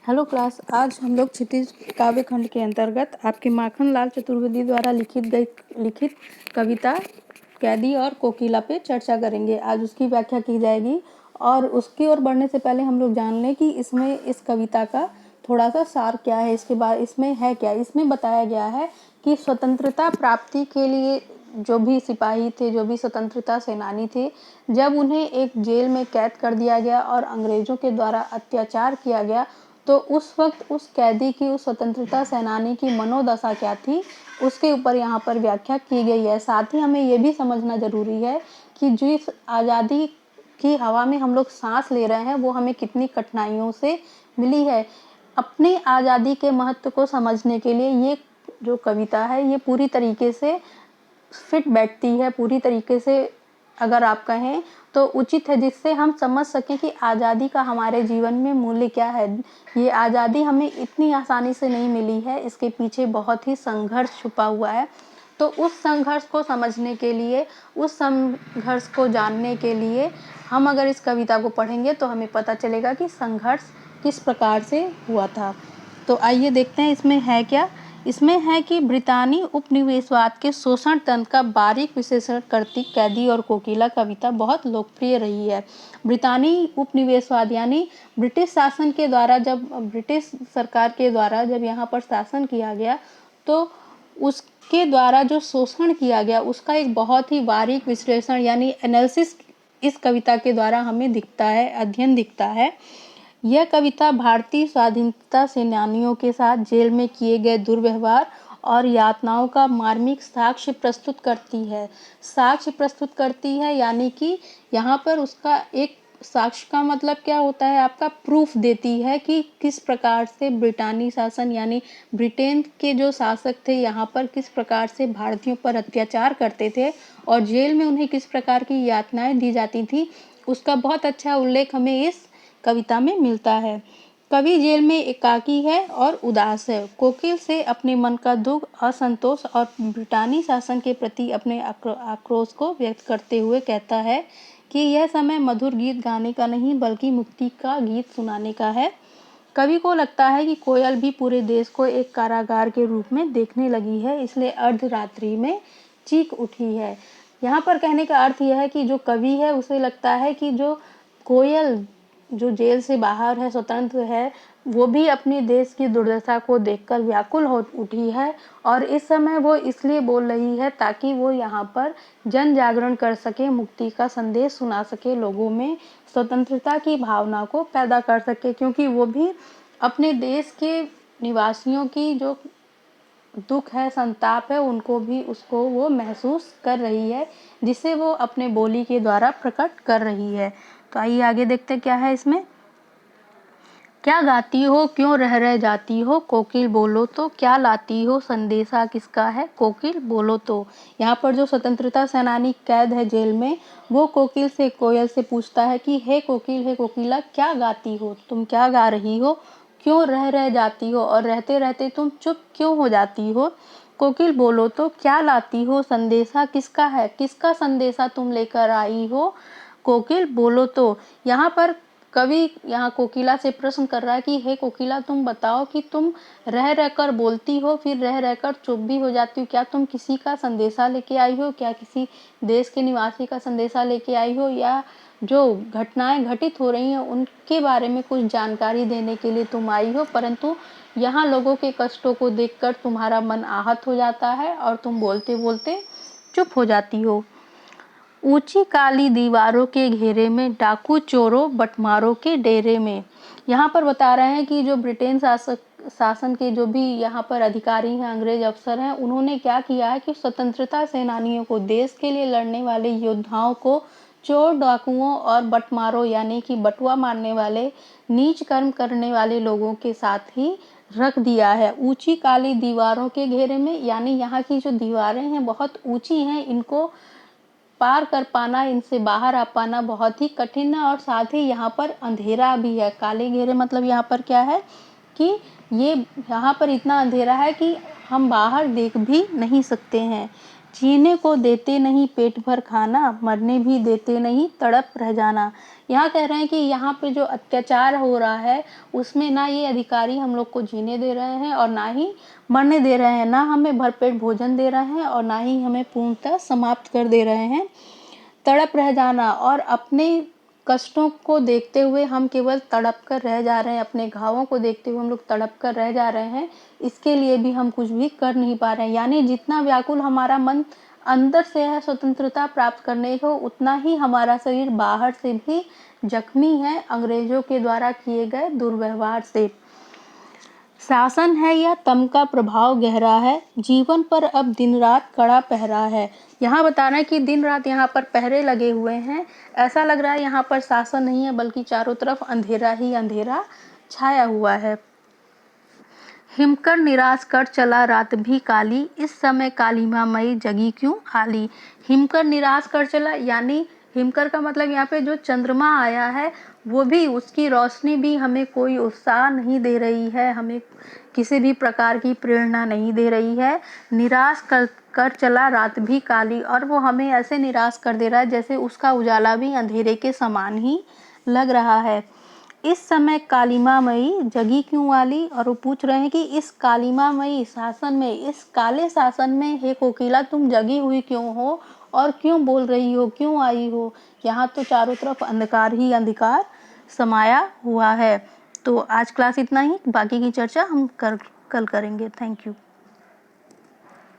Hello class, आज हम लोग क्षितिज काव्य खंड के अंतर्गत आपके माखनलाल चतुर्वेदी द्वारा लिखित कविता कैदी और कोकिला पे चर्चा करेंगे। आज उसकी व्याख्या की जाएगी और उसकी ओर बढ़ने से पहले हम लोग जान लें कि इसमें इस कविता का थोड़ा सा सार क्या है। इसके बाद इसमें है क्या, इसमें बताया गया है कि स्वतंत्रता प्राप्ति के लिए जो भी सिपाही थे, जो भी स्वतंत्रता सेनानी थे, जब उन्हें एक जेल में कैद कर दिया गया और अंग्रेजों के द्वारा अत्याचार किया गया, तो उस वक्त उस कैदी की, उस स्वतंत्रता सेनानी की मनोदशा क्या थी, उसके ऊपर यहाँ पर व्याख्या की गई है। साथ ही हमें ये भी समझना जरूरी है कि जिस आज़ादी की हवा में हम लोग सांस ले रहे हैं वो हमें कितनी कठिनाइयों से मिली है। अपनी आज़ादी के महत्व को समझने के लिए ये जो कविता है ये पूरी तरीके से फिट बैठती है, पूरी तरीके से अगर आप कहें तो उचित है, जिससे हम समझ सकें कि आज़ादी का हमारे जीवन में मूल्य क्या है। ये आज़ादी हमें इतनी आसानी से नहीं मिली है, इसके पीछे बहुत ही संघर्ष छुपा हुआ है। तो उस संघर्ष को समझने के लिए, उस संघर्ष को जानने के लिए हम अगर इस कविता को पढ़ेंगे तो हमें पता चलेगा कि संघर्ष किस प्रकार से हुआ था। तो आइए देखते हैं इसमें है क्या। इसमें है कि ब्रितानी उपनिवेशवाद के शोषण तंत्र का बारीक विश्लेषण करती कैदी और कोकिला कविता बहुत लोकप्रिय रही है। ब्रितानी उपनिवेशवाद यानी ब्रिटिश शासन के द्वारा, जब ब्रिटिश सरकार के द्वारा जब यहाँ पर शासन किया गया तो उसके द्वारा जो शोषण किया गया उसका एक बहुत ही बारीक विश्लेषण यानी एनालिसिस इस कविता के द्वारा हमें दिखता है, अध्ययन दिखता है। यह कविता भारतीय स्वाधीनता सेनानियों के साथ जेल में किए गए दुर्व्यवहार और यातनाओं का मार्मिक साक्ष्य प्रस्तुत करती है। साक्ष्य प्रस्तुत करती है यानी कि यहाँ पर उसका एक साक्ष्य का मतलब क्या होता है, आपका प्रूफ देती है कि किस प्रकार से ब्रिटानी शासन यानी ब्रिटेन के जो शासक थे यहाँ पर किस प्रकार से भारतीयों पर अत्याचार करते थे और जेल में उन्हें किस प्रकार की यातनाएं दी जाती थी, उसका बहुत अच्छा उल्लेख हमें इस कविता में मिलता है। कवि जेल में एकाकी है और उदास है। कोकिल से अपने मन का दुख, असंतोष और ब्रिटानी शासन के प्रति अपने आक्रोश को व्यक्त करते हुए कहता है कि यह समय मधुर गीत गाने का नहीं बल्कि मुक्ति का गीत सुनाने का है। कवि को लगता है कि कोयल भी पूरे देश को एक कारागार के रूप में देखने लगी है, इसलिए अर्धरात्रि में चीख उठी है। यहाँ पर कहने का अर्थ यह है कि जो कवि है उसे लगता है कि जो कोयल जो जेल से बाहर है, स्वतंत्र है, वो भी अपनी देश की दुर्दशा को देखकर व्याकुल हो उठी है और इस समय वो इसलिए बोल रही है ताकि वो यहाँ पर जन जागरण कर सके, मुक्ति का संदेश सुना सके, लोगों में स्वतंत्रता की भावना को पैदा कर सके, क्योंकि वो भी अपने देश के निवासियों की जो दुख है, संताप है, उनको भी उसको वो महसूस कर रही है, जिसे वो अपने बोली के द्वारा प्रकट कर रही है। तो आइए आगे देखते क्या है इसमें। क्या गाती हो, क्यों रह जाती हो, कोकिल बोलो तो, क्या लाती हो, संदेशा किसका है, कोकिल बोलो तो। यहाँ पर जो स्वतंत्रता सेनानी कैद है जेल में, वो कोकिल से, कोयल से पूछता है कि हे कोकिल, हे कोकिला, क्या गाती हो, तुम क्या गा रही हो, क्यों रह जाती हो और रहते रहते तुम चुप क्यों हो जाती हो, कोकिल बोलो तो, क्या लाती हो, संदेशा किसका है, किसका संदेशा तुम लेकर आई हो, कोकिल बोलो तो। यहाँ पर कवि यहाँ कोकिला से प्रश्न कर रहा है कि हे कोकिला, तुम बताओ कि तुम रह रहकर बोलती हो, फिर रह रहकर चुप भी हो जाती हो, क्या तुम किसी का संदेशा लेके आई हो, क्या किसी देश के निवासी का संदेशा लेके आई हो, या जो घटनाएं घटित हो रही हैं उनके बारे में कुछ जानकारी देने के लिए तुम आई हो, परंतु यहाँ लोगों के कष्टों को देखकर तुम्हारा मन आहत हो जाता है और तुम बोलते बोलते चुप हो जाती हो। ऊंची काली दीवारों के घेरे में, डाकू चोरों बटमारों के डेरे में। यहाँ पर बता रहे हैं कि जो ब्रिटेन शासन के जो भी यहाँ पर अधिकारी हैं, अंग्रेज अफसर हैं, उन्होंने क्या किया है कि स्वतंत्रता सेनानियों को, देश के लिए लड़ने वाले योद्धाओं को चोर, डाकुओं और बटमारों यानी कि बटुआ मारने वाले, नीच कर्म करने वाले लोगों के साथ ही रख दिया है। ऊंची काली दीवारों के घेरे में यानी यहाँ की जो दीवारें हैं बहुत ऊंची हैं, इनको पार कर पाना, इनसे बाहर आ पाना बहुत ही कठिन है और साथ ही यहाँ पर अंधेरा भी है। काले घेरे मतलब यहाँ पर क्या है कि ये यहाँ पर इतना अंधेरा है कि हम बाहर देख भी नहीं सकते हैं। जीने को देते नहीं पेट भर खाना, मरने भी देते नहीं तड़प रह जाना। यहाँ कह रहे हैं कि यहाँ पे जो अत्याचार हो रहा है उसमें ना ये अधिकारी हम लोग को जीने दे रहे हैं और ना ही मरने दे रहे हैं, ना हमें भरपेट भोजन दे रहे हैं और ना ही हमें पूर्णतः समाप्त कर दे रहे हैं। तड़प रह जाना, और अपने कष्टों को देखते हुए हम केवल तड़प कर रह जा रहे हैं, अपने घावों को देखते हुए हम लोग तड़प कर रह जा रहे हैं, इसके लिए भी हम कुछ भी कर नहीं पा रहे हैं। यानी जितना व्याकुल हमारा मन अंदर से है स्वतंत्रता प्राप्त करने को, उतना ही हमारा शरीर बाहर से भी जख्मी है अंग्रेजों के द्वारा किए गए दुर्व्यवहार से। शासन है या तम का प्रभाव गहरा है, जीवन पर अब दिन रात कड़ा पहरा है। यहाँ बता रहे हैं कि दिन रात यहाँ पर पहरे लगे हुए हैं। ऐसा लग रहा है यहाँ पर शासन नहीं है बल्कि चारों तरफ अंधेरा ही अंधेरा छाया हुआ है। हिमकर निराश कर चला रात भी काली, इस समय कालीमा मई जगी क्यों आली। हिमकर निराश कर चला, यानी हिमकर का मतलब यहाँ पे जो चंद्रमा आया है वो भी, उसकी रोशनी भी हमें कोई उत्साह नहीं दे रही है, हमें किसी भी प्रकार की प्रेरणा नहीं दे रही है। निराश कर चला रात भी काली, और वो हमें ऐसे निराश कर दे रहा है जैसे उसका उजाला भी अंधेरे के समान ही लग रहा है। इस समय कालिमामयी जगी क्यों आली, और वो पूछ रहे हैं कि इस कालिमामयी शासन में, इस काले शासन में हे कोकिला तुम जगी हुई क्यों हो और क्यों बोल रही हो, क्यों आई हो। यहाँ तो चारों तरफ अंधकार ही अंधकार समाया हुआ है। तो आज क्लास इतना ही, बाकी की चर्चा हम कल करेंगे। Thank you.